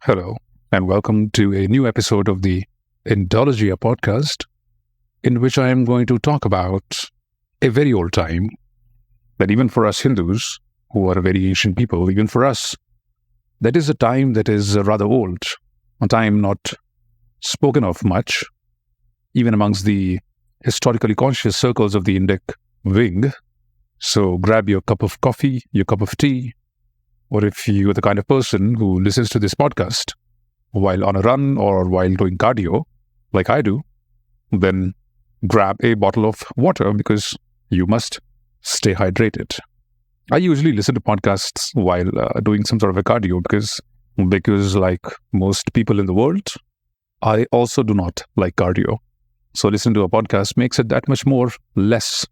Hello, and welcome to a new episode of the Indologia Podcast, in which I am going to talk about a very old time that even for us Hindus, who are a very ancient people, even for us, that is a time that is rather old, a time not spoken of much, even amongst the historically conscious circles of the Indic wing. So grab your cup of coffee, your cup of tea, or if you're the kind of person who listens to this podcast while on a run or while doing cardio, like I do, then grab a bottle of water because you must stay hydrated. I usually listen to podcasts while doing some sort of a cardio because like most people in the world, I also do not like cardio. So listening to a podcast makes it that much less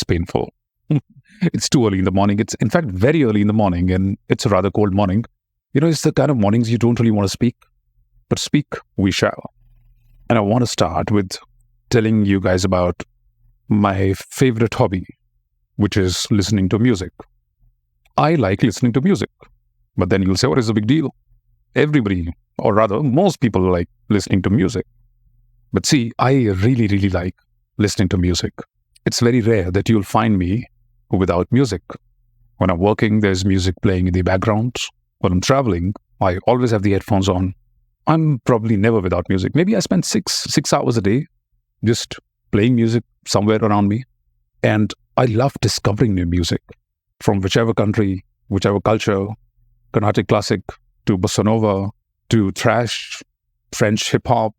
painful. It's too early in the morning. It's, in fact, very early in the morning, and it's a rather cold morning. It's the kind of mornings you don't really want to speak, but speak we shall. And I want to start with telling you guys about my favorite hobby, which is listening to music. I like listening to music, but then you'll say, what is the big deal? Everybody, or rather, most people like listening to music. But see, I really, really like listening to music. It's very rare that you'll find me without music. When I'm working, there's music playing in the background. When I'm traveling, I always have the headphones on. I'm probably never without music. Maybe I spend six hours a day just playing music somewhere around me. And I love discovering new music from whichever country, whichever culture, Carnatic classic to bossa nova to thrash, French hip hop,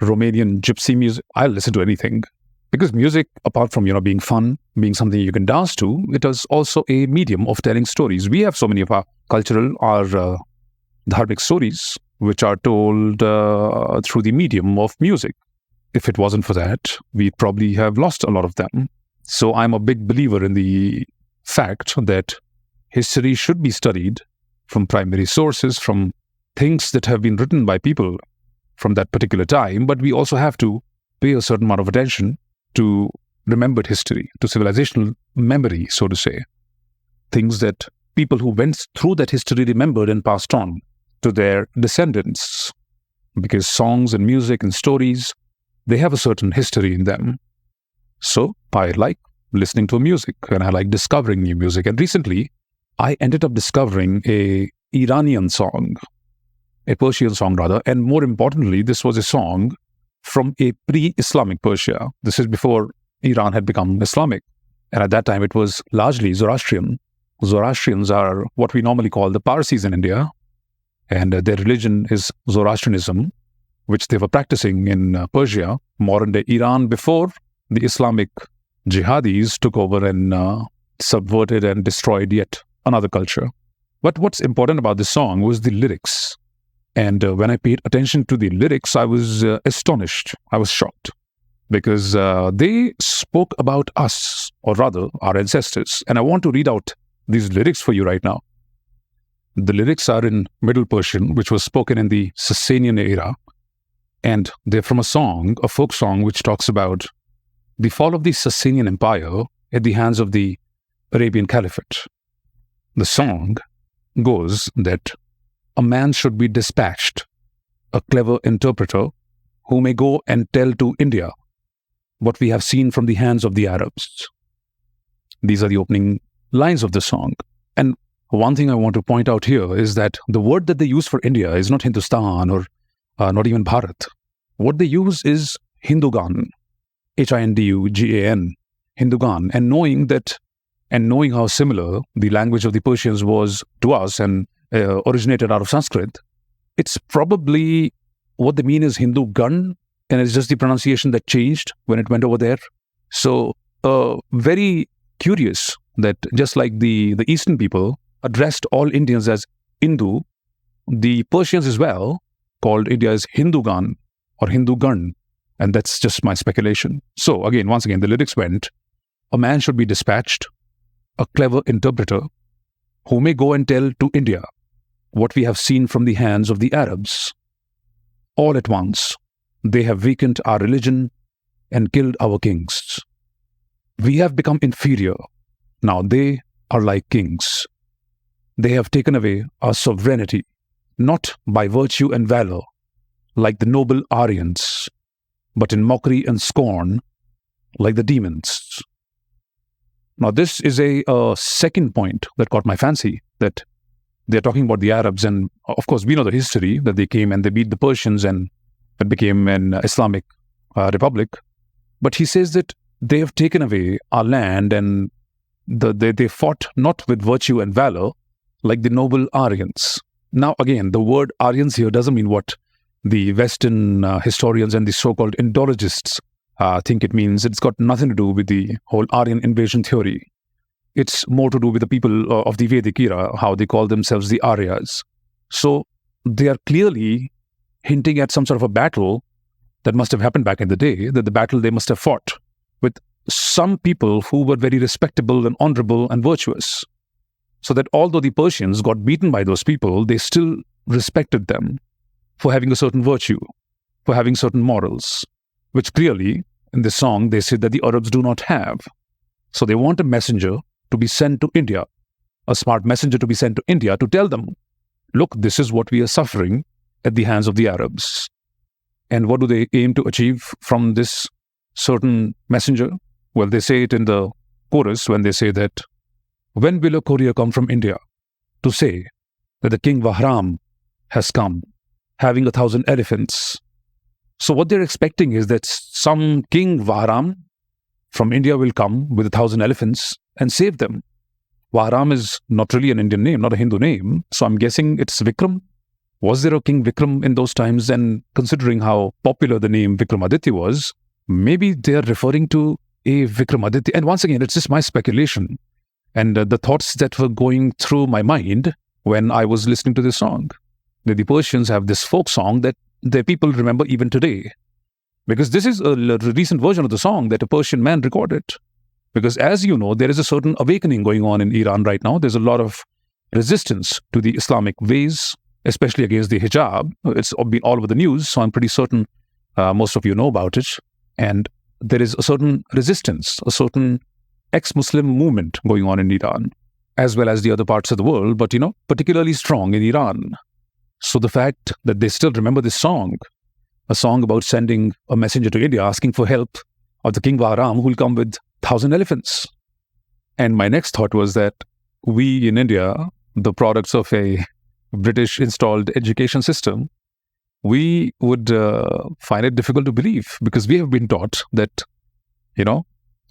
Romanian gypsy music. I'll listen to anything. Because music, apart from, being fun, being something you can dance to, it is also a medium of telling stories. We have so many of our dharmic stories, which are told through the medium of music. If it wasn't for that, we'd probably have lost a lot of them. So I'm a big believer in the fact that history should be studied from primary sources, from things that have been written by people from that particular time, but we also have to pay a certain amount of attention to remembered history, to civilizational memory, so to say. Things that people who went through that history remembered and passed on to their descendants. Because songs and music and stories, they have a certain history in them. So I like listening to music and I like discovering new music. And recently, I ended up discovering a Persian song rather. And more importantly, this was a song from a pre-Islamic Persia. This is before Iran had become Islamic. And at that time, it was largely Zoroastrian. Zoroastrians are what we normally call the Parsis in India. And their religion is Zoroastrianism, which they were practicing in Persia, modern-day Iran, before the Islamic jihadis took over and subverted and destroyed yet another culture. But what's important about this song was the lyrics. And when I paid attention to the lyrics, I was astonished. I was shocked because they spoke about us, or rather, our ancestors. And I want to read out these lyrics for you right now. The lyrics are in Middle Persian, which was spoken in the Sasanian era. And they're from a folk song, which talks about the fall of the Sasanian Empire at the hands of the Arabian Caliphate. The song goes that a man should be dispatched, a clever interpreter, who may go and tell to India what we have seen from the hands of the Arabs. These are the opening lines of the song. And one thing I want to point out here is that the word that they use for India is not Hindustan or not even Bharat. What they use is Hindugan, Hindugan, Hindugan. And knowing how similar the language of the Persians was to us and originated out of Sanskrit, it's probably what they mean is Hindu Gun, and it's just the pronunciation that changed when it went over there. So very curious that just like the Eastern people addressed all Indians as Hindu, the Persians as well called India as Hindugan or Hindu Gun, and that's just my speculation. So once again, the lyrics went, a man should be dispatched, a clever interpreter, who may go and tell to India what we have seen from the hands of the Arabs. All at once, they have weakened our religion and killed our kings. We have become inferior. Now they are like kings. They have taken away our sovereignty, not by virtue and valor, like the noble Aryans, but in mockery and scorn, like the demons. Now, this is a second point that caught my fancy, that they're talking about the Arabs. And of course, we know the history, that they came and they beat the Persians and it became an Islamic republic. But he says that they have taken away our land and they fought not with virtue and valor, like the noble Aryans. Now, again, the word Aryans here doesn't mean what the Western historians and the so-called Indologists think it means. It's got nothing to do with the whole Aryan invasion theory. It's more to do with the people of the Vedic era, how they call themselves the Aryas. So they are clearly hinting at some sort of a battle that must have happened back in the day, that the battle they must have fought with some people who were very respectable and honorable and virtuous. So that although the Persians got beaten by those people, they still respected them for having a certain virtue, for having certain morals, which clearly, in this song, they say that the Arabs do not have. So they want a messenger to be sent to India, a smart messenger to be sent to India to tell them, look, this is what we are suffering at the hands of the Arabs. And what do they aim to achieve from this certain messenger? Well, they say it in the chorus when they say that, when will a courier come from India to say that the king Bahram has come, having 1,000 elephants? So what they're expecting is that some king Bahram from India will come with 1,000 elephants and save them. Bahram is not really an Indian name, not a Hindu name. So I'm guessing it's Vikram. Was there a King Vikram in those times? And considering how popular the name Vikramaditya was, maybe they're referring to a Vikramaditya. And once again, it's just my speculation and the thoughts that were going through my mind when I was listening to this song. The Persians have this folk song that their people remember even today. Because this is a recent version of the song that a Persian man recorded. Because as you know, there is a certain awakening going on in Iran right now. There's a lot of resistance to the Islamic ways, especially against the hijab. It's been all over the news, so I'm pretty certain most of you know about it. And there is a certain resistance, a certain ex-Muslim movement going on in Iran, as well as the other parts of the world, but, particularly strong in Iran. So the fact that they still remember this song, a song about sending a messenger to India asking for help of the King Bahram who will come with 1,000 elephants. And my next thought was that we in India, the products of a British installed education system, we would find it difficult to believe, because we have been taught that,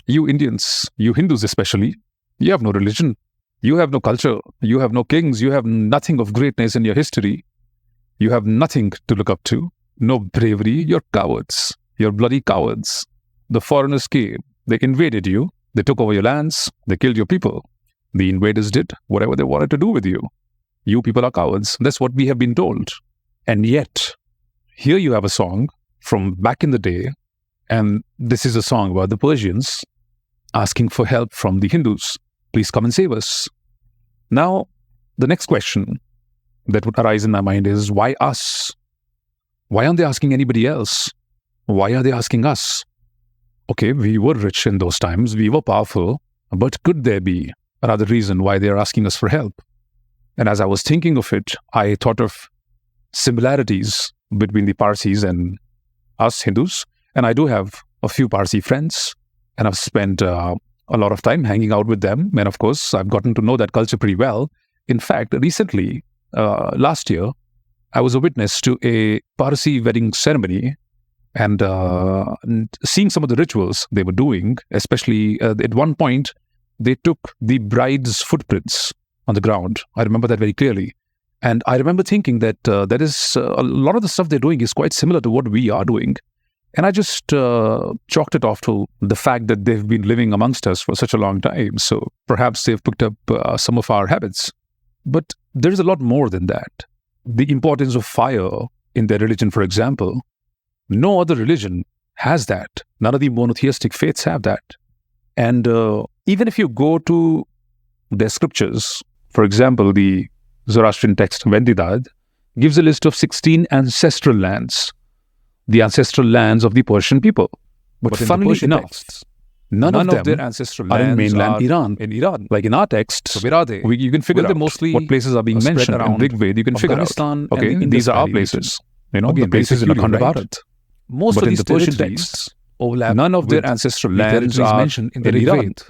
you Indians, you Hindus especially, you have no religion, you have no culture, you have no kings, you have nothing of greatness in your history, you have nothing to look up to, no bravery, you're cowards, you're bloody cowards. The foreigners came, they invaded you, they took over your lands, they killed your people. The invaders did whatever they wanted to do with you. You people are cowards. That's what we have been told. And yet, here you have a song from back in the day, and this is a song about the Persians asking for help from the Hindus. Please come and save us. Now, the next question that would arise in my mind is, why us? Why aren't they asking anybody else? Why are they asking us? Okay, we were rich in those times, we were powerful, but could there be another reason why they're asking us for help? And as I was thinking of it, I thought of similarities between the Parsis and us Hindus. And I do have a few Parsi friends, and I've spent a lot of time hanging out with them. And of course, I've gotten to know that culture pretty well. In fact, recently, last year, I was a witness to a Parsi wedding ceremony, and seeing some of the rituals they were doing, especially at one point, they took the bride's footprints on the ground. I remember that very clearly. And I remember thinking that that is a lot of the stuff they're doing is quite similar to what we are doing. And I just chalked it off to the fact that they've been living amongst us for such a long time. So perhaps they've picked up some of our habits. But there's a lot more than that. The importance of fire in their religion, for example, no other religion has that. None of the monotheistic faiths have that. And even if you go to their scriptures, for example, the Zoroastrian text Vendidad gives a list of 16 ancestral lands, the ancestral lands of the Persian people. But funnily enough, None of them their ancestral are in lands mainland are Iran. in Iran. Like in our texts, So where are they? you can figure Well, out they mostly what places are being spread mentioned in around Rig Veda. You can figure out. Afghanistan and Okay, the Indus these are our Valley places. region. The Again, places in very Akhand peculiar, Bharat. Most But of in these the Persian territories texts, overlap none of their with ancestral the lands territories are mentioned in the in Rig Iran. Veda.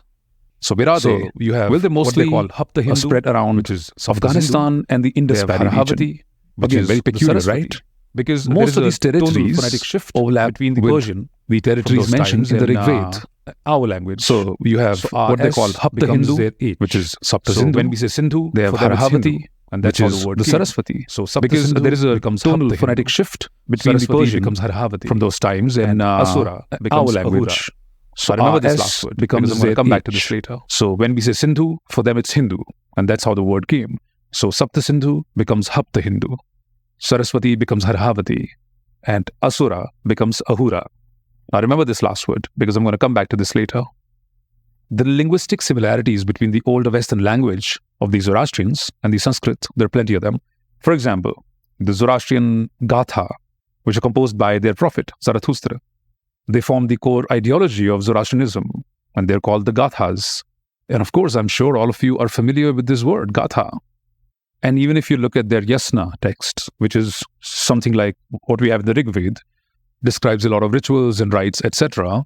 So where are they? So you have Well, they what mostly they call Hapta Hindu, spread around which is Afghanistan and the Indus Valley region. Again, very peculiar, right? Because Most of these territories phonetic shift overlap between the with Persian, the territories mentioned in the Rig Veda. our language. So you have what they call Hapta Hindu, which is Sapta So Sindhu. when we say Sindhu, They have for them it's Hindu, Harhavati, and that's which how is the word the came. Saraswati. So Sapta Because Sindhu there is a becomes tonal Hapta phonetic Hindu. shift between the Saraswati Persian becomes Harhavati. from those times and and Asura our becomes language. Ahura. So I remember this S last word becomes because I'm going to come back to this ZH. later. So when we say Sindhu, for them it's Hindu, and that's how the word came. So Sapta Sindhu becomes Hapta Hindu, Saraswati becomes Harhavati, and Asura becomes Ahura. Now remember this last word because I'm going to come back to this later. The linguistic similarities between the older Western language of the Zoroastrians and the Sanskrit, there are plenty of them. For example, the Zoroastrian Gatha, which are composed by their prophet, Zarathustra. They form the core ideology of Zoroastrianism, and they're called the Gathas. And of course, I'm sure all of you are familiar with this word, Gatha. And even if you look at their Yasna texts, which is something like what we have in the Rig Veda, describes a lot of rituals and rites, etc.,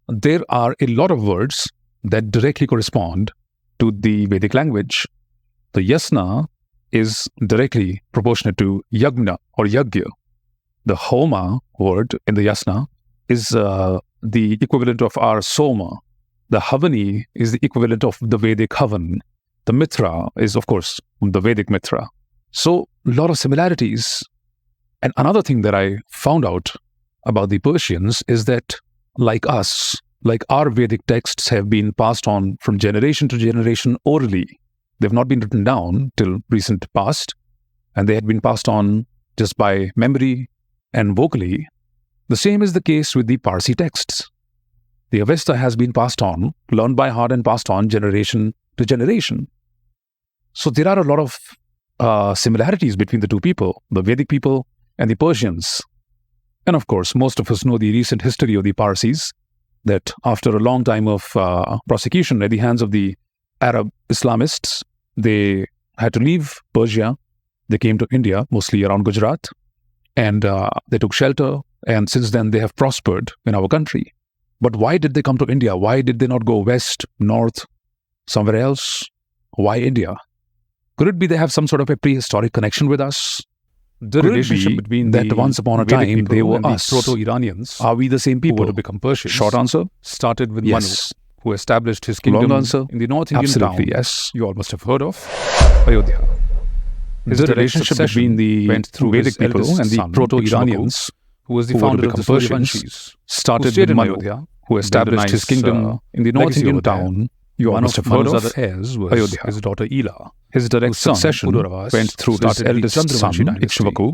there are a lot of words that directly correspond to the Vedic language. The Yasna is directly proportionate to Yagna or Yagya. The Homa word in the Yasna is the equivalent of our Soma. The Havani is the equivalent of the Vedic Havan. The Mitra is, of course, the Vedic Mitra. So, a lot of similarities. And another thing that I found out about the Persians is that, like us, like our Vedic texts have been passed on from generation to generation orally. They've not been written down till recent past, and they had been passed on just by memory and vocally. The same is the case with the Parsi texts. The Avesta has been passed on, learned by heart and passed on generation to generation. So there are a lot of similarities between the two people, the Vedic people and the Persians. And of course, most of us know the recent history of the Parsis, that after a long time of prosecution at the hands of the Arab Islamists, they had to leave Persia. They came to India, mostly around Gujarat, and they took shelter. And since then, they have prospered in our country. But why did they come to India? Why did they not go west, north, somewhere else? Why India? Could it be they have some sort of a prehistoric connection with us? The Could it relationship be between that the once upon a Vedic time people they were and us? the Proto-Iranians Are we the same who were people? to become Persians? Short answer? Started with Yes. Manu, who established his kingdom Long answer? in the North Indian Absolutely, town yes. you all must have heard of, Ayodhya. His The direct relationship succession between the went through Vedic his people eldest and the son, Proto-Iranians, who was the who were to founder of the become Persians, Suryavanshis, started stayed with in Manu, Ayodhya, who established nice, his kingdom in the North legacy Indian over there. town you all One must of have heard Manu's of. other heirs was Ayodhya. his daughter Ela, His direct whose son, succession Pururavas, went through his started the eldest son, Chandravanshi dynasty, Ikshvaku,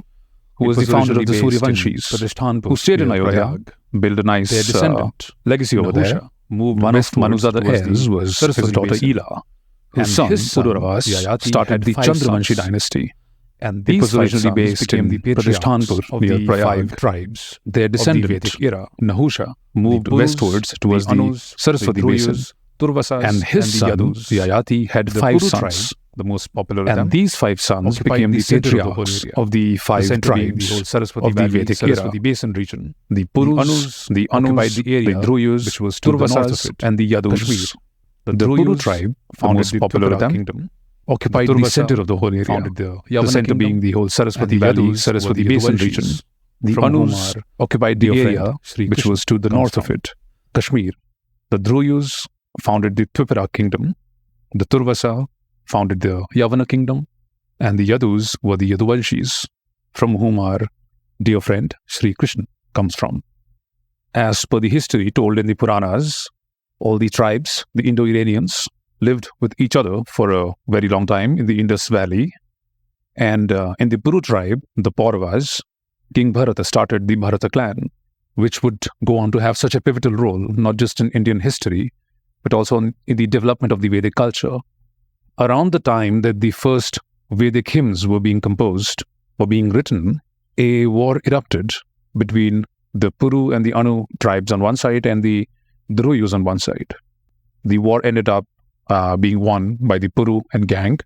who It was the founder of the originally based in Suryavanshis, Pratishthanpur, who stayed in near Ayodhya, Prayag. built a Their nice descendant, legacy over there. Nahusha, moved One of westwards Manu's other towards heirs the was his Saraswati daughter basin. Ela, And whose son, his son, Pururavas, Yayati, started had the 5 Chandravanshi sons. dynasty. And It these was 5 originally sons based became in the patriarchs Pratishthanpur, of near the Prayag. 5 tribes Their of the descendant, Vedic era. Nahusha, moved the Purus, westwards towards the Anus, Saraswati the basin. Druyas, Turvasas, And his the son, Yadus, Yayati, had the 5 Puru sons. tribe, the most popular of And them, these 5 sons occupied became the the center of the whole patriarchs area. of the 5 center being the tribes whole Saraswati of the Valley, Vedic Saraswati era. Basin region. The The Purus, Anus the occupied Anus, the area the Druyas, which was to the north of Turvasas, it, and the Yadus. Kashmir. The Puru tribe, the founded most the popular of Tupara them, kingdom. occupied The the Turvasa center of the whole area. Founded the The Yavana center kingdom, being the whole and Saraswati the Valley, Yadus Saraswati were the Basin Yaduvanshis. region. The From Anus whom our occupied the dear area friend Sri which Krishna was to the comes north of from. it, Kashmir. The Druyas founded the Tupara kingdom. The Turvasa founded the Yavana kingdom. And the Yadus were the Yaduvanshis, from whom our dear friend Sri Krishna comes from. As per the history told in the Puranas, all the tribes, the Indo-Iranians, lived with each other for a very long time in the Indus Valley. And in the Puru tribe, the Pauravas, King Bharata started the Bharata clan, which would go on to have such a pivotal role, not just in Indian history, but also in the development of the Vedic culture. Around the time that the first Vedic hymns were being composed, were being written, a war erupted between the Puru and the Anu tribes on one side and the Druyus on one side. The war ended up being won by the Puru and gang,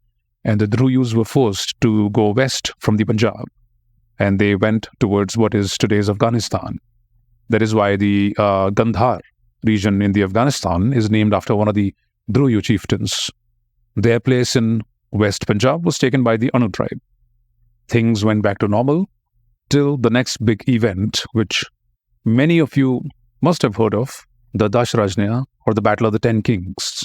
and the Druyus were forced to go west from the Punjab, and they went towards what is today's Afghanistan. That is why the Gandhar region in the Afghanistan is named after one of the Druyu chieftains. Their place in West Punjab was taken by the Anu tribe. Things went back to normal till the next big event, which many of you must have heard of, the Dashrajnya, or the Battle of the Ten Kings.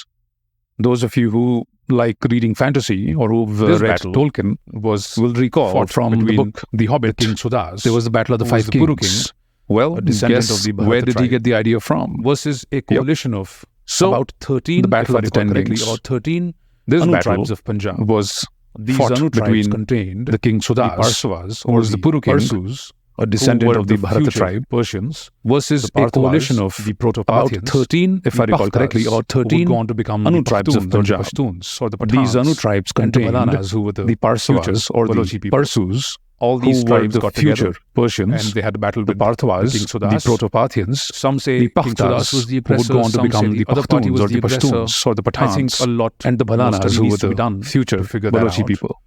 Those of you who like reading fantasy or who've read Tolkien will recall from the book The Hobbit, King Sudas, there was the Battle of the Five Kings. Well, guess where did he get the idea from? Versus a coalition of about 13, the Battle of the Ten Kings, or 13 this Anu battle tribes of Punjab. Was These fought Anu tribes between contained the King Sudas, the Parsavas, or the Puru King, Parsus, a descendant of the Bharata tribe, Persians, versus the a coalition of the about 13, if I recall correctly, or 13 gone to become Anu the tribes of Punjab. Pashtuns, or the These Anu tribes contained who were the Parsavas, or the Parsus, all these tribes the got future together, Persians, and they had a battle the with Parthavas, the King Sudas, the Proto-Parthians. Some say the King Sudas was the aggressor, who would go on to some become say the other party was Pakhtuns or the the Pashtuns or the Pathans. I think a lot and the Balanas, who were the future Balochi people.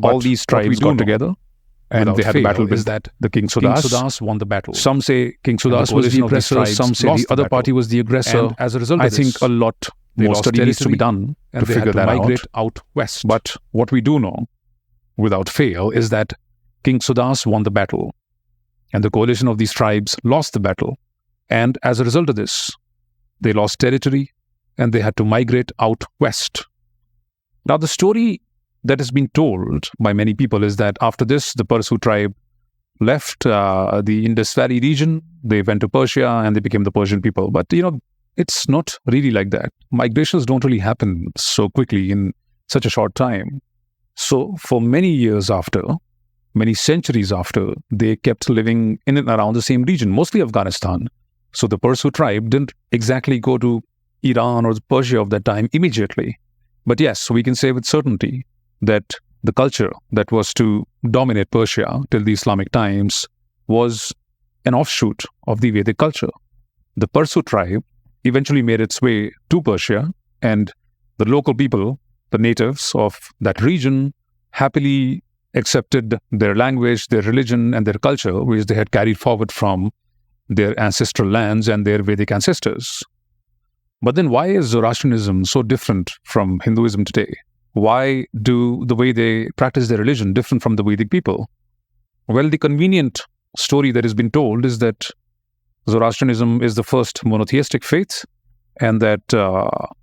All these tribes got together, and they had a battle with the King Sudas. King Sudas won the battle. Some say King Sudas was the aggressor, some say the other party was the aggressor. And as a result I of think this, a lot more study needs to be done to figure that migrate out west. But what we do know, without fail, is that King Sudas won the battle, and the coalition of these tribes lost the battle. And as a result of this, they lost territory, and they had to migrate out west. Now, the story that has been told by many people is that after this, the Parsu tribe left the Indus Valley region, they went to Persia, and they became the Persian people. But, it's not really like that. Migrations don't really happen so quickly in such a short time. So, for many years after, many centuries after, they kept living in and around the same region, mostly Afghanistan. So, the Parsu tribe didn't exactly go to Iran or Persia of that time immediately. But yes, we can say with certainty that the culture that was to dominate Persia till the Islamic times was an offshoot of the Vedic culture. The Parsu tribe eventually made its way to Persia, and the local people, the natives of that region, happily accepted their language, their religion, and their culture, which they had carried forward from their ancestral lands and their Vedic ancestors. But then why is Zoroastrianism so different from Hinduism today? Why do the way they practice their religion different from the Vedic people? Well, the convenient story that has been told is that Zoroastrianism is the first monotheistic faith, and that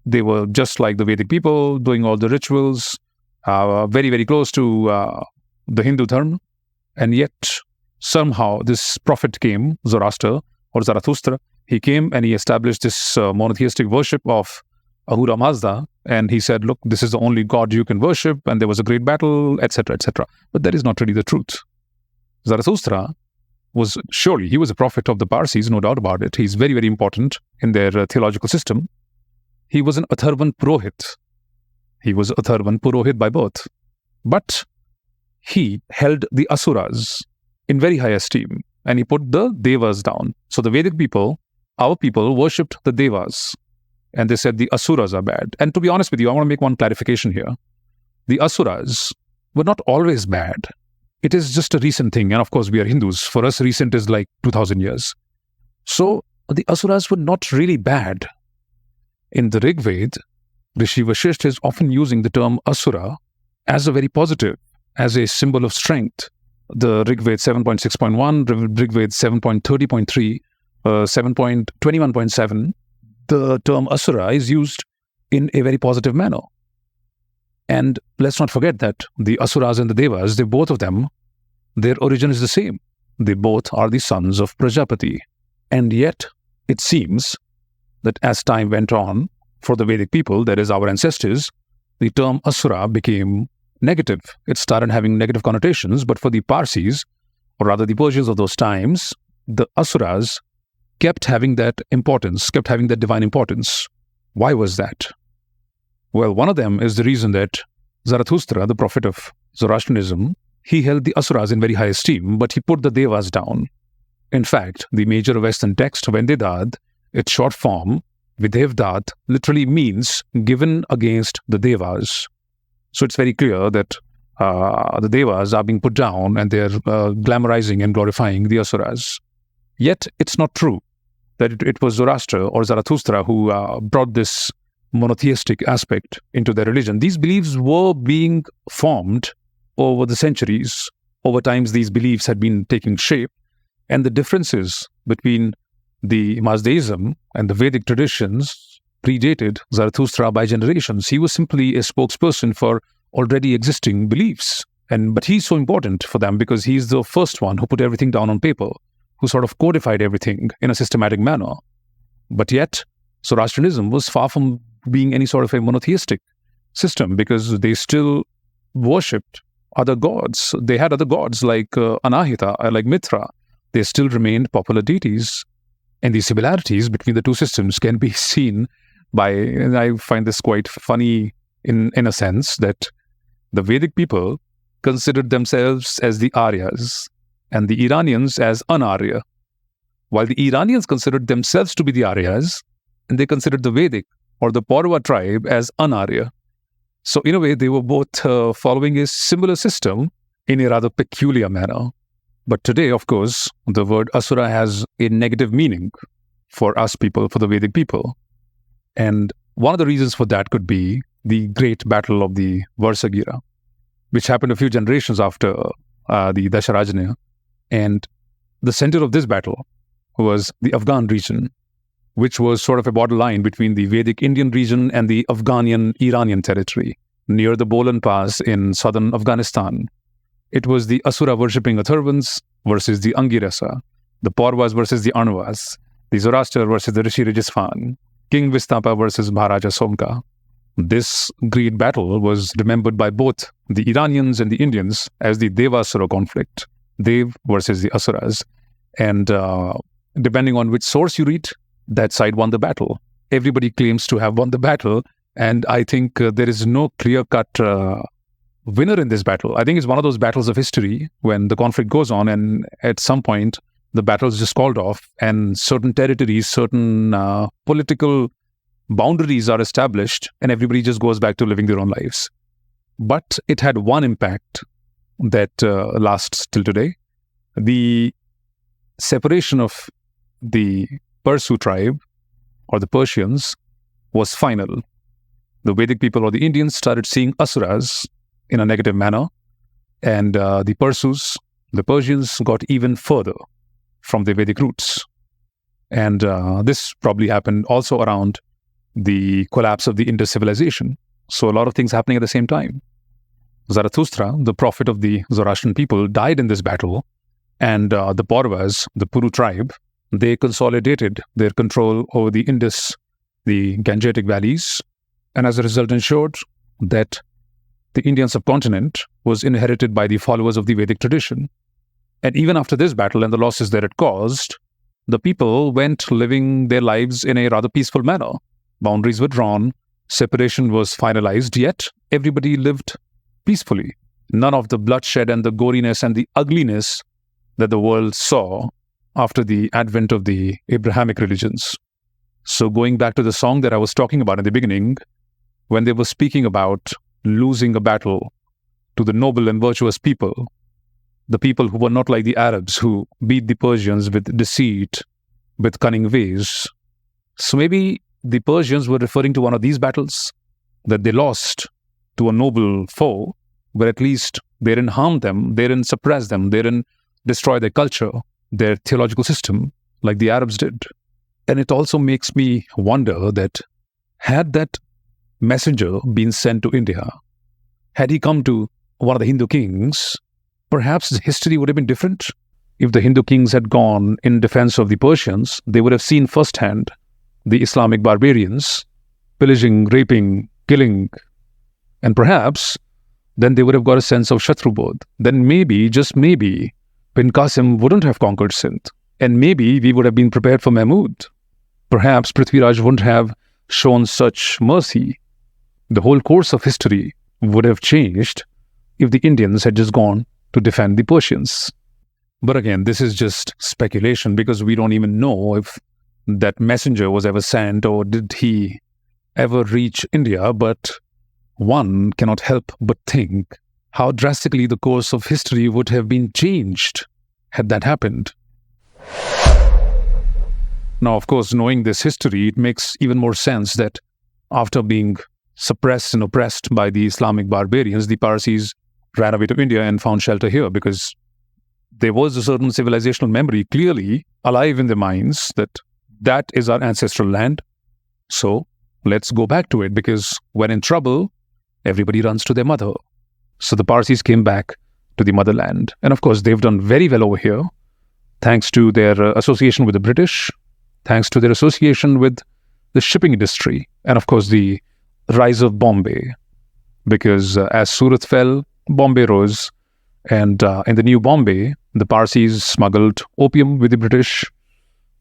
they were just like the Vedic people, doing all the rituals, very, very close to the Hindu Dharma. And yet, somehow, this prophet came, Zoroaster, or Zarathustra, he came and he established this monotheistic worship of Ahura Mazda, and he said, look, this is the only God you can worship, and there was a great battle, etc., etc. But that is not really the truth. Zarathustra he was a prophet of the Parsis, no doubt about it. He's very, very important in their theological system. He was an Atharvan Purohit. He was Atharvan Purohit by birth. But he held the Asuras in very high esteem, and he put the Devas down. So the Vedic people, our people, worshipped the Devas, and they said the Asuras are bad. And to be honest with you, I want to make one clarification here. The Asuras were not always bad. It is just a recent thing. And of course, we are Hindus. For us, recent is like 2000 years. So the Asuras were not really bad. In the Rig Veda, Rishi Vasishtha is often using the term Asura as a very positive, as a symbol of strength. The Rig Veda 7.6.1, Rig Veda 7.30.3, 7.21.7, the term Asura is used in a very positive manner. And let's not forget that the Asuras and the Devas, both of them, their origin is the same. They both are the sons of Prajapati. And yet, it seems that as time went on, for the Vedic people, that is our ancestors, the term Asura became negative. It started having negative connotations, but for the Parsis, or rather the Persians of those times, the Asuras kept having that importance, kept having that divine importance. Why was that? Well, one of them is the reason that Zarathustra, the prophet of Zoroastrianism, he held the Asuras in very high esteem, but he put the Devas down. In fact, the major Western text, Vendidad, its short form, Videvdat literally means given against the Devas. So it's very clear that the Devas are being put down and they're glamorizing and glorifying the Asuras. Yet it's not true that it was Zoroaster or Zarathustra who brought this monotheistic aspect into their religion. These beliefs were being formed over the centuries. Over times, these beliefs had been taking shape, and the differences between the Mazdaism and the Vedic traditions predated Zarathustra by generations. He was simply a spokesperson for already existing beliefs. But he's so important for them because he's the first one who put everything down on paper, who sort of codified everything in a systematic manner. But yet, Zoroastrianism was far from being any sort of a monotheistic system because they still worshipped other gods. They had other gods like Anahita, like Mitra. They still remained popular deities. And these similarities between the two systems can be seen by, and I find this quite funny in a sense, that the Vedic people considered themselves as the Aryas and the Iranians as Anarya, while the Iranians considered themselves to be the Aryas, and they considered the Vedic or the Paurva tribe as Anarya. So in a way, they were both following a similar system in a rather peculiar manner. But today, of course, the word Asura has a negative meaning for us people, for the Vedic people. And one of the reasons for that could be the great battle of the Varsagira, which happened a few generations after the Dasharajanya. And the center of this battle was the Afghan region, which was sort of a borderline between the Vedic Indian region and the Afghanian Iranian territory, near the Bolan Pass in southern Afghanistan. It was the Asura-worshipping Atharvans versus the Angirasa, the Paurvas versus the Anvas, the Zoroaster versus the Rishi Rajasthan, King Vistapa versus Maharaja Somka. This great battle was remembered by both the Iranians and the Indians as the Deva-Asura conflict, Dev versus the Asuras. And depending on which source you read, that side won the battle. Everybody claims to have won the battle, and I think there is no clear-cut winner in this battle. I think it's one of those battles of history when the conflict goes on and at some point the battle is just called off and certain territories, certain political boundaries are established and everybody just goes back to living their own lives. But it had one impact that lasts till today. The separation of the Parsu tribe or the Persians was final. The Vedic people or the Indians started seeing Asuras in a negative manner, and the Parsus, the Persians, got even further from the Vedic roots. And this probably happened also around the collapse of the Indus civilization. So a lot of things happening at the same time. Zarathustra, the prophet of the Zoroastrian people, died in this battle, and the Paurvas, the Puru tribe, they consolidated their control over the Indus, the Gangetic valleys, and as a result ensured that the Indian subcontinent was inherited by the followers of the Vedic tradition. And even after this battle and the losses that it caused, the people went living their lives in a rather peaceful manner. Boundaries were drawn, separation was finalized, yet everybody lived peacefully. None of the bloodshed and the goriness and the ugliness that the world saw after the advent of the Abrahamic religions. So going back to the song that I was talking about in the beginning, when they were speaking about losing a battle to the noble and virtuous people, the people who were not like the Arabs who beat the Persians with deceit, with cunning ways. So maybe the Persians were referring to one of these battles that they lost to a noble foe, but at least they didn't harm them, they didn't suppress them, they didn't destroy their culture, their theological system, like the Arabs did. And it also makes me wonder that had that messenger been sent to India, had he come to one of the Hindu kings, perhaps history would have been different. If the Hindu kings had gone in defense of the Persians, they would have seen firsthand the Islamic barbarians pillaging, raping, killing, and perhaps then they would have got a sense of Shatrubodh. Then maybe, just maybe, Bin Qasim wouldn't have conquered Sindh, and maybe we would have been prepared for Mahmud. Perhaps Prithviraj wouldn't have shown such mercy. The whole course of history would have changed if the Indians had just gone to defend the Persians. But again, this is just speculation because we don't even know if that messenger was ever sent, or did he ever reach India, but one cannot help but think how drastically the course of history would have been changed had that happened. Now, of course, knowing this history, it makes even more sense that after being suppressed and oppressed by the Islamic barbarians, the Parsis ran away to India and found shelter here, because there was a certain civilizational memory clearly alive in their minds that that is our ancestral land. So let's go back to it, because when in trouble, everybody runs to their mother. So the Parsis came back to the motherland. And of course, they've done very well over here, thanks to their association with the British, thanks to their association with the shipping industry, and of course, the rise of Bombay. Because as Surat fell, Bombay rose. And in the new Bombay, the Parsis smuggled opium with the British,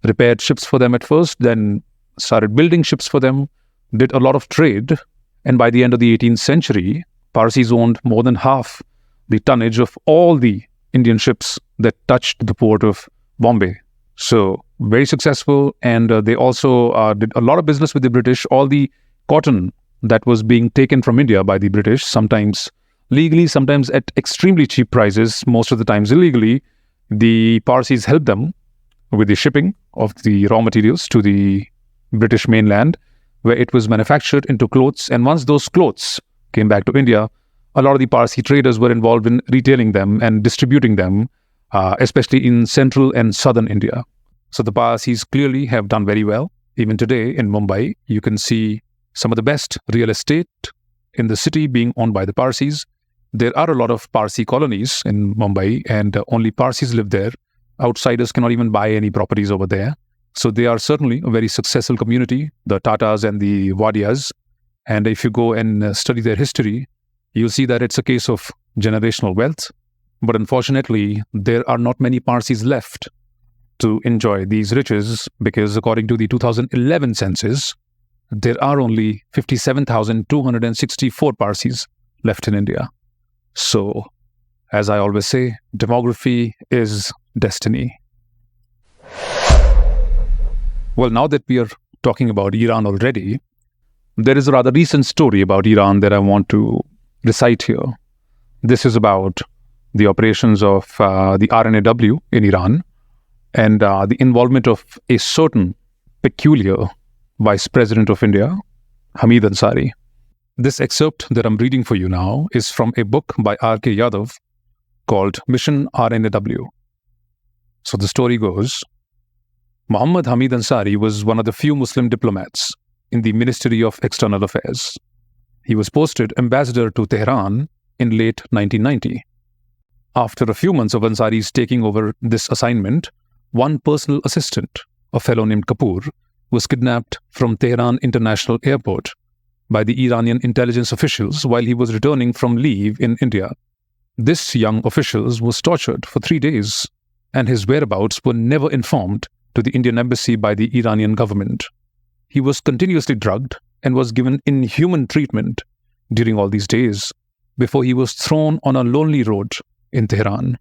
repaired ships for them at first, then started building ships for them, did a lot of trade. And by the end of the 18th century, Parsis owned more than half the tonnage of all the Indian ships that touched the port of Bombay. So very successful. And they also did a lot of business with the British. All the cotton that was being taken from India by the British, sometimes legally, sometimes at extremely cheap prices, most of the times illegally, the Parsis helped them with the shipping of the raw materials to the British mainland, where it was manufactured into clothes. And once those clothes came back to India, a lot of the Parsi traders were involved in retailing them and distributing them, especially in central and southern India. So the Parsis clearly have done very well. Even today in Mumbai, you can see some of the best real estate in the city being owned by the Parsis. There are a lot of Parsi colonies in Mumbai, and only Parsis live there. Outsiders cannot even buy any properties over there. So they are certainly a very successful community, the Tatas and the Wadias. And if you go and study their history, you'll see that it's a case of generational wealth. But unfortunately, there are not many Parsis left to enjoy these riches, because according to the 2011 census, there are only 57,264 Parsis left in India. So, as I always say, demography is destiny. Well, now that we are talking about Iran already, there is a rather recent story about Iran that I want to recite here. This is about the operations of the RNAW in Iran, and the involvement of a certain peculiar Vice President of India, Hamid Ansari. This excerpt that I'm reading for you now is from a book by R.K. Yadav called Mission RNAW. So the story goes, Muhammad Hamid Ansari was one of the few Muslim diplomats in the Ministry of External Affairs. He was posted ambassador to Tehran in late 1990. After a few months of Ansari's taking over this assignment, one personal assistant, a fellow named Kapoor, was kidnapped from Tehran International Airport by the Iranian intelligence officials while he was returning from leave in India. This young official was tortured for 3 days, and his whereabouts were never informed to the Indian embassy by the Iranian government. He was continuously drugged and was given inhuman treatment during all these days before he was thrown on a lonely road in Tehran.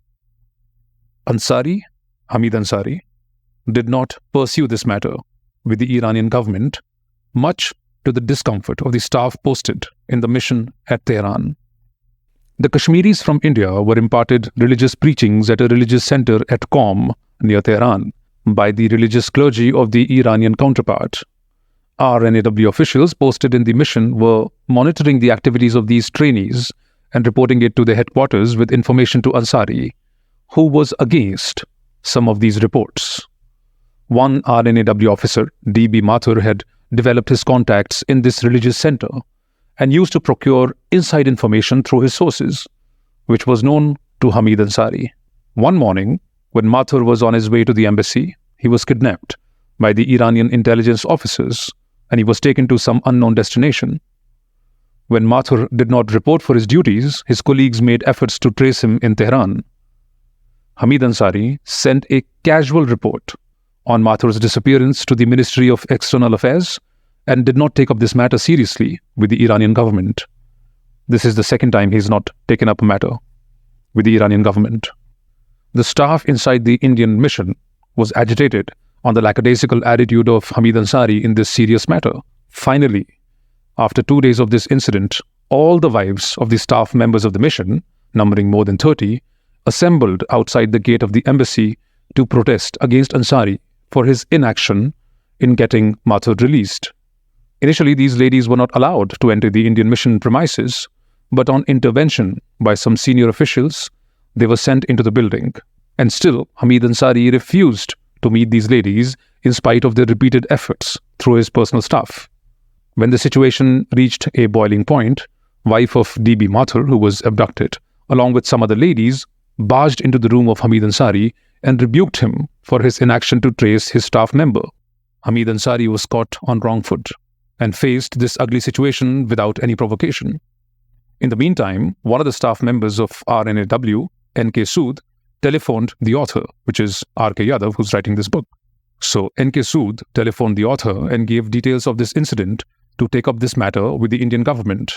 Hamid Ansari, did not pursue this matter with the Iranian government, much to the discomfort of the staff posted in the mission at Tehran. The Kashmiris from India were imparted religious preachings at a religious center at Qom near Tehran by the religious clergy of the Iranian counterpart. RNAW officials posted in the mission were monitoring the activities of these trainees and reporting it to the headquarters with information to Ansari, who was against some of these reports. One RNAW officer, D.B. Mathur, had developed his contacts in this religious center and used to procure inside information through his sources, which was known to Hamid Ansari. One morning, when Mathur was on his way to the embassy, he was kidnapped by the Iranian intelligence officers and he was taken to some unknown destination. When Mathur did not report for his duties, his colleagues made efforts to trace him in Tehran. Hamid Ansari sent a casual report on Mathur's disappearance to the Ministry of External Affairs and did not take up this matter seriously with the Iranian government. This is the second time he's not taken up a matter with the Iranian government. The staff inside the Indian mission was agitated on the lackadaisical attitude of Hamid Ansari in this serious matter. Finally, after 2 days of this incident, all the wives of the staff members of the mission, numbering more than 30, assembled outside the gate of the embassy to protest against Ansari for his inaction in getting Mathur released. Initially, these ladies were not allowed to enter the Indian mission premises, but on intervention by some senior officials, they were sent into the building. And still, Hamid Ansari refused to meet these ladies in spite of their repeated efforts through his personal staff. When the situation reached a boiling point, wife of DB Mathur, who was abducted, along with some other ladies, barged into the room of Hamid Ansari and rebuked him for his inaction to trace his staff member. Hamid Ansari was caught on wrong foot and faced this ugly situation without any provocation. In the meantime, one of the staff members of RNAW, N.K. Sood, telephoned the author, which is R.K. Yadav, who's writing this book. So N.K. Sood telephoned the author and gave details of this incident to take up this matter with the Indian government.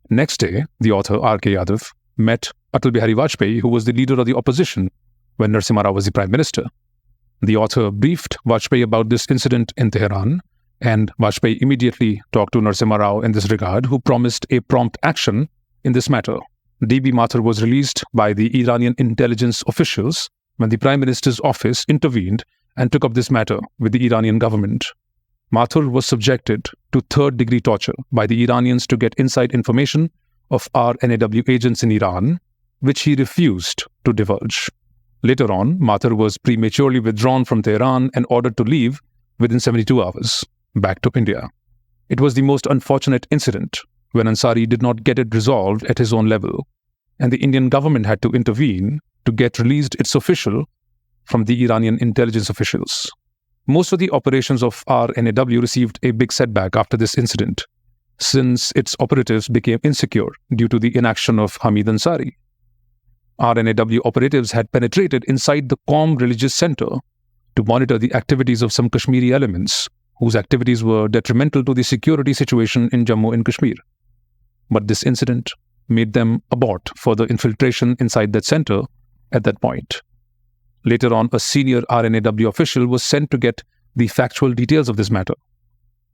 Next day, the author, R.K. Yadav, met Atal Bihari Vajpayee, who was the leader of the opposition when Narasimha Rao was the prime minister. The author briefed Vajpayee about this incident in Tehran, and Vajpayee immediately talked to Narasimha Rao in this regard, who promised a prompt action in this matter. DB Mathur was released by the Iranian intelligence officials when the Prime Minister's office intervened and took up this matter with the Iranian government. Mathur was subjected to third-degree torture by the Iranians to get inside information of RNAW agents in Iran, which he refused to divulge. Later on, Mathur was prematurely withdrawn from Tehran and ordered to leave within 72 hours, back to India. It was the most unfortunate incident when Ansari did not get it resolved at his own level, and the Indian government had to intervene to get released its official from the Iranian intelligence officials. Most of the operations of RNAW received a big setback after this incident, since its operatives became insecure due to the inaction of Hamid Ansari. RNAW operatives had penetrated inside the Qom religious center to monitor the activities of some Kashmiri elements whose activities were detrimental to the security situation in Jammu and Kashmir. But this incident made them abort further infiltration inside that center at that point. Later on, a senior RNAW official was sent to get the factual details of this matter.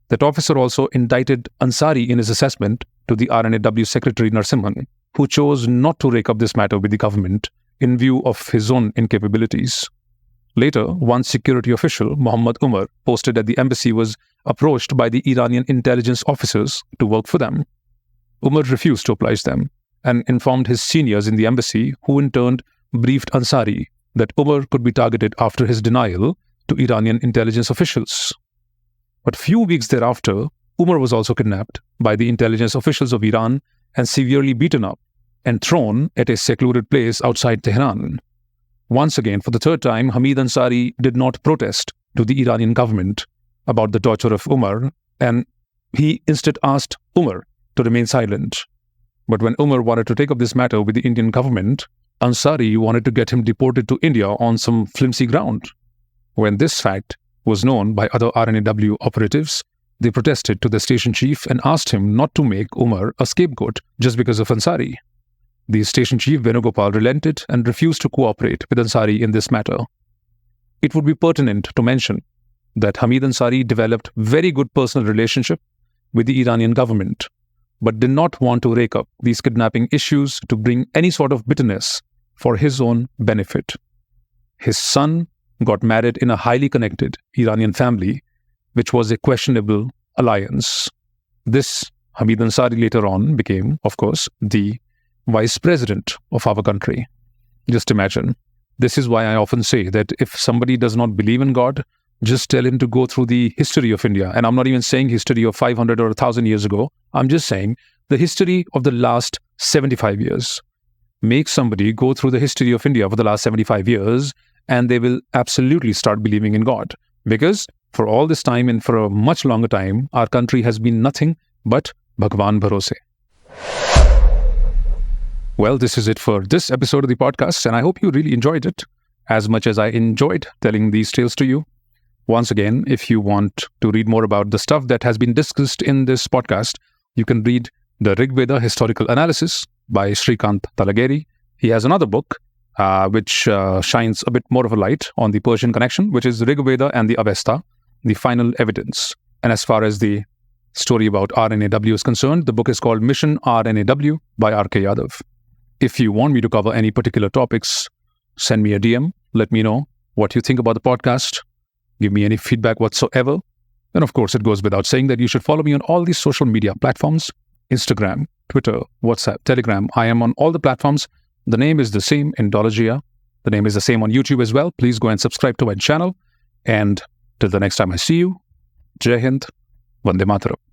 That officer also indicted Ansari in his assessment to the RNAW Secretary Narasimhan, who chose not to rake up this matter with the government in view of his own incapabilities. Later, one security official, Muhammad Umar, posted at the embassy, was approached by the Iranian intelligence officers to work for them. Umar refused to oblige them and informed his seniors in the embassy, who in turn briefed Ansari that Umar could be targeted after his denial to Iranian intelligence officials. But few weeks thereafter, Umar was also kidnapped by the intelligence officials of Iran and severely beaten up and thrown at a secluded place outside Tehran. Once again, for the third time, Hamid Ansari did not protest to the Iranian government about the torture of Umar, and he instead asked Umar to remain silent. But when Umar wanted to take up this matter with the Indian government, Ansari wanted to get him deported to India on some flimsy ground. When this fact was known by other RNAW operatives, they protested to the station chief and asked him not to make Umar a scapegoat just because of Ansari. The station chief, Venugopal, relented and refused to cooperate with Ansari in this matter. It would be pertinent to mention that Hamid Ansari developed very good personal relationship with the Iranian government, but did not want to rake up these kidnapping issues to bring any sort of bitterness for his own benefit. His son got married in a highly connected Iranian family, which was a questionable alliance. This Hamid Ansari later on became, of course, the vice president of our country. Just imagine. This is why I often say that if somebody does not believe in God, just tell him to go through the history of India. And I'm not even saying history of 500 or 1,000 years ago. I'm just saying the history of the last 75 years. Make somebody go through the history of India for the last 75 years, and they will absolutely start believing in God. Because for all this time and for a much longer time, our country has been nothing but Bhagwan Bharose. Well, this is it for this episode of the podcast, and I hope you really enjoyed it as much as I enjoyed telling these tales to you. Once again, if you want to read more about the stuff that has been discussed in this podcast, you can read the Rig Veda Historical Analysis by Srikant Talageri. He has another book, which shines a bit more of a light on the Persian connection, which is Rig Veda and the Avesta, the final evidence. And as far as the story about RNAW is concerned, the book is called Mission RNAW by R.K. Yadav. If you want me to cover any particular topics, send me a DM. Let me know what you think about the podcast. Give me any feedback whatsoever. And of course, it goes without saying that you should follow me on all these social media platforms: Instagram, Twitter, WhatsApp, Telegram. I am on all the platforms. The name is the same, Indologia. The name is the same on YouTube as well. Please go and subscribe to my channel. And till the next time I see you, Jai Hind, Vande Mataram.